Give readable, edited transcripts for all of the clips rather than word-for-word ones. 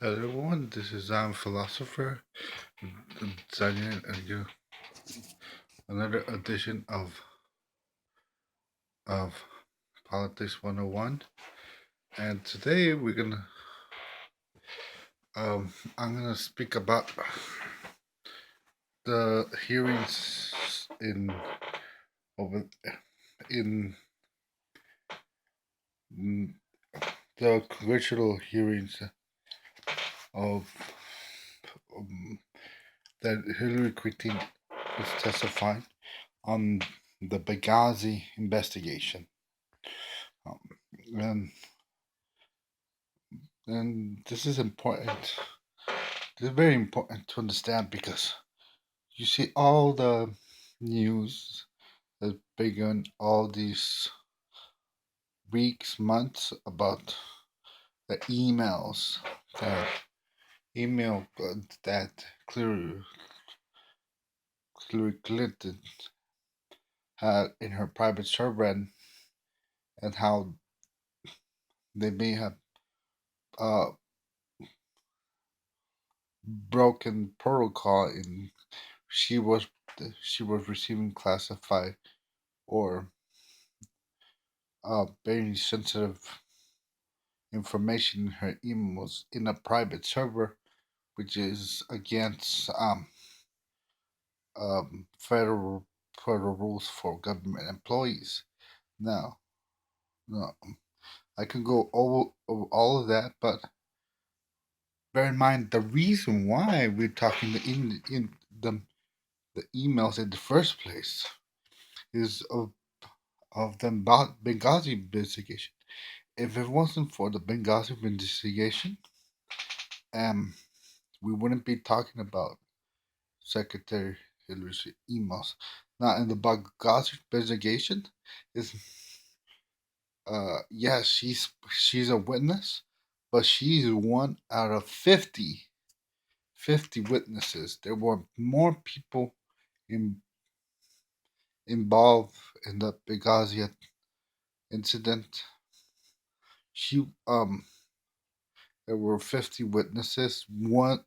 Hello everyone, this is Philosopher, signing in another edition of Politics 101. And today I'm gonna speak about the hearings over in mm, the congressional hearings of um, that Hillary Clinton was testifying on the Benghazi investigation. Um, and And this is important. This is very important to understand because you see all the news that's begun all these weeks, months about the that email that Hillary Clinton had in her private server, and how they may have uh, broken protocol in she was she was receiving classified or very sensitive information in her emails in a private server, which is against federal rules for government employees. Now, no, I can go over all of that, but bear in mind the reason why we're talking in the emails in the first place is of the Benghazi investigation. If it wasn't for the Benghazi investigation, um, we wouldn't be talking about Secretary Hillary's emails. Now, in the Benghazi investigation, is yes, she's a witness, but she's one out of 50 witnesses. There were more people in, involved in the Benghazi incident. She there were 50 witnesses, one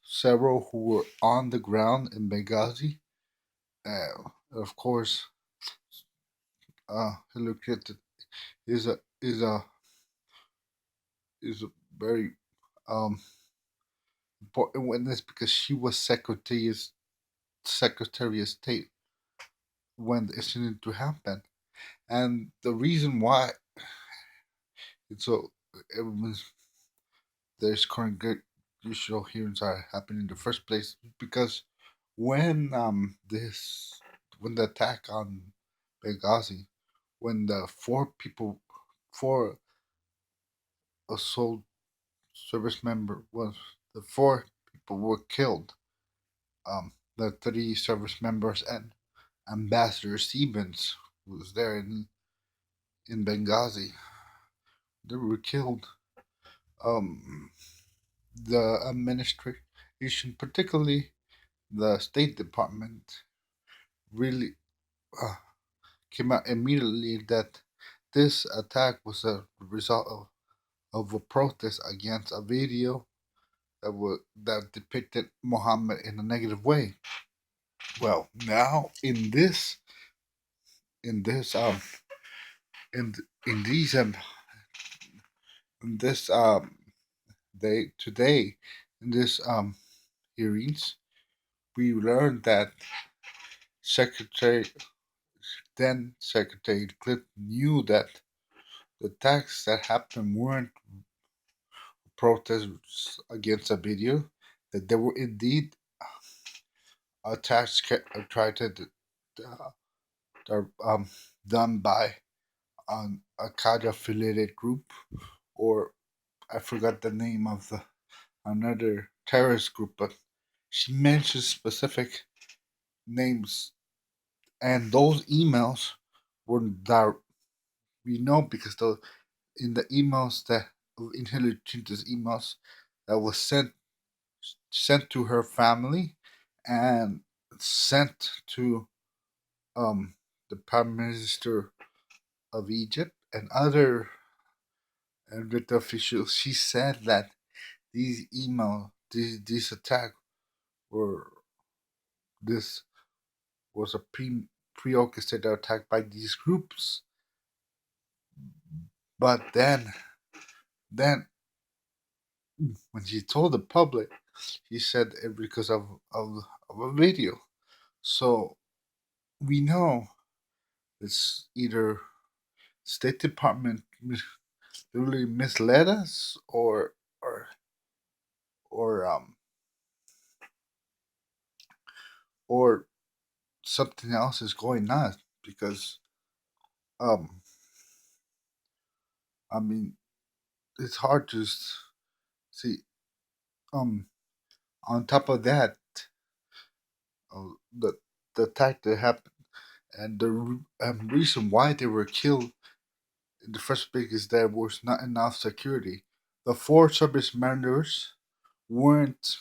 several who were on the ground in Benghazi. Of course, Hillary Clinton is a is a is a very um, important witness because she was Secretary of State when the incident to happen, and the reason why it's so it was there's congressional hearings are happening in the first place because when when the attack on Benghazi, when the four assault service member was the four people were killed. The three service members and Ambassador Stevens, who was there in Benghazi, they were killed. Um, the administration, particularly the State Department, really uh, came out immediately that this attack was a result of a protest against a video that depicted Muhammad in a negative way. Well, now in this in these in this day today in this hearings, we learned that Secretary then Secretary Clinton knew that the attacks that happened weren't protests against a video, that they were indeed attacks tried to uh, um, done by a Qaeda affiliated group, or I forgot the name of the another terrorist group, but she mentions specific names, and those emails were that we know because the in the emails that in Hillary Clinton's emails that was sent to her family and sent to um, the Prime Minister of Egypt and other elected officials. She said that these email, this attack were this was a pre-orchestrated attack by these groups. But then when she told the public, she said it because of a video. So we know it's either State Department literally misled us, or or something else is going on because um I mean it's hard to see. um on top of that, uh, the the attack that happened and the reason why they were killed in the first place is there was not enough security. The four service members weren't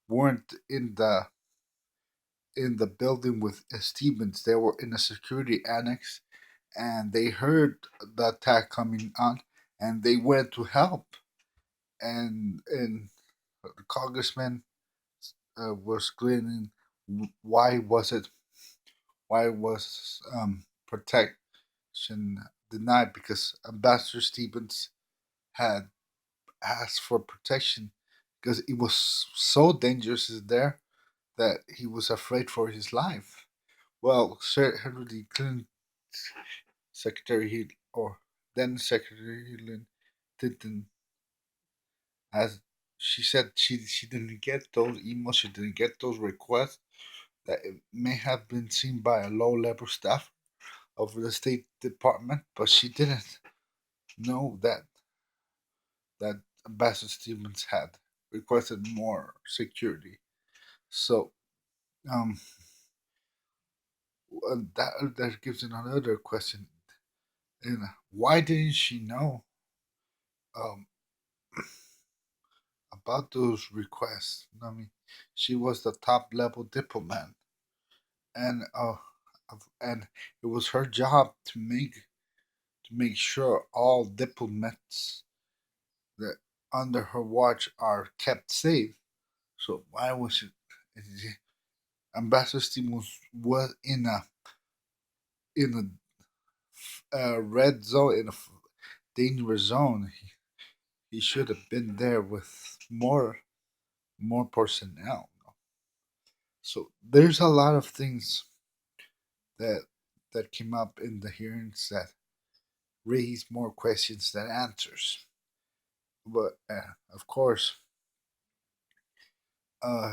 weren't in the building with Stevens. They were in a security annex, and they heard the attack coming on, and they went to help. And the congressman was claiming why was it why was protection denied because Ambassador Stevens had asked for protection because it was so dangerous there that he was afraid for his life. Well, Sir Henry Clinton, Secretary Hill, or then Secretary Hillary Clinton, as she said, she didn't get those emails, she didn't get those requests that it may have been seen by a low-level staff of the State Department, but she didn't know that Ambassador Stevens had requested more security. So um, that gives another question. And why didn't she know um, about those requests? I mean, she was the top level diplomat, and and it was her job to make sure all diplomats that under her watch are kept safe. So why was it Ambassador Stevens was in a red zone, in a dangerous zone? He should have been there with more personnel. So there's a lot of things that came up in the hearings that raise more questions than answers. But of course,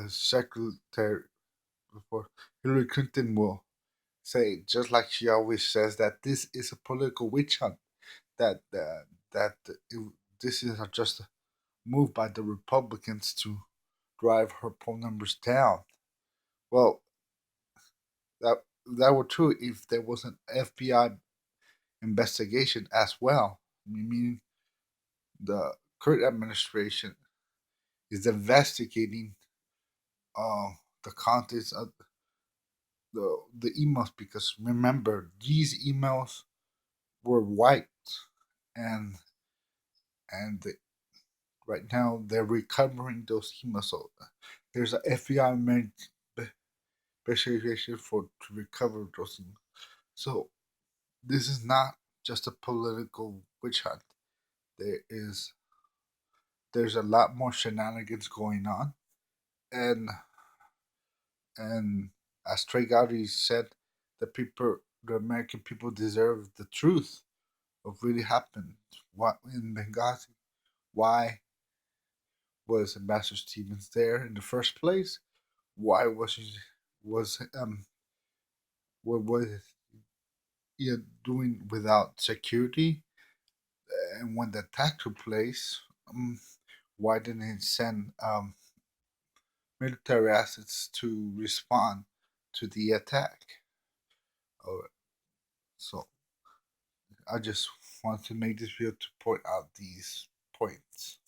Secretary before Hillary Clinton will say, just like she always says, that this is a political witch hunt. That that this is just a move by the Republicans to drive her poll numbers down. Well, that were true if there was an FBI investigation as well. Meaning the current administration is investigating uh, the contents of the emails because remember these emails were wiped and and right now they're recovering those emails. So there's an FBI investigation for to recover those emails. So this is not just a political witch hunt. There is there's a lot more shenanigans going on, and and as Trey Gowdy said, the American people deserve the truth of really happened. What in Benghazi? Why was Ambassador Stevens there in the first place? Why was what was he doing without security? And when the attack took place, why didn't he send military assets to respond to the attack? Oh, so I just want to make this video to point out these points.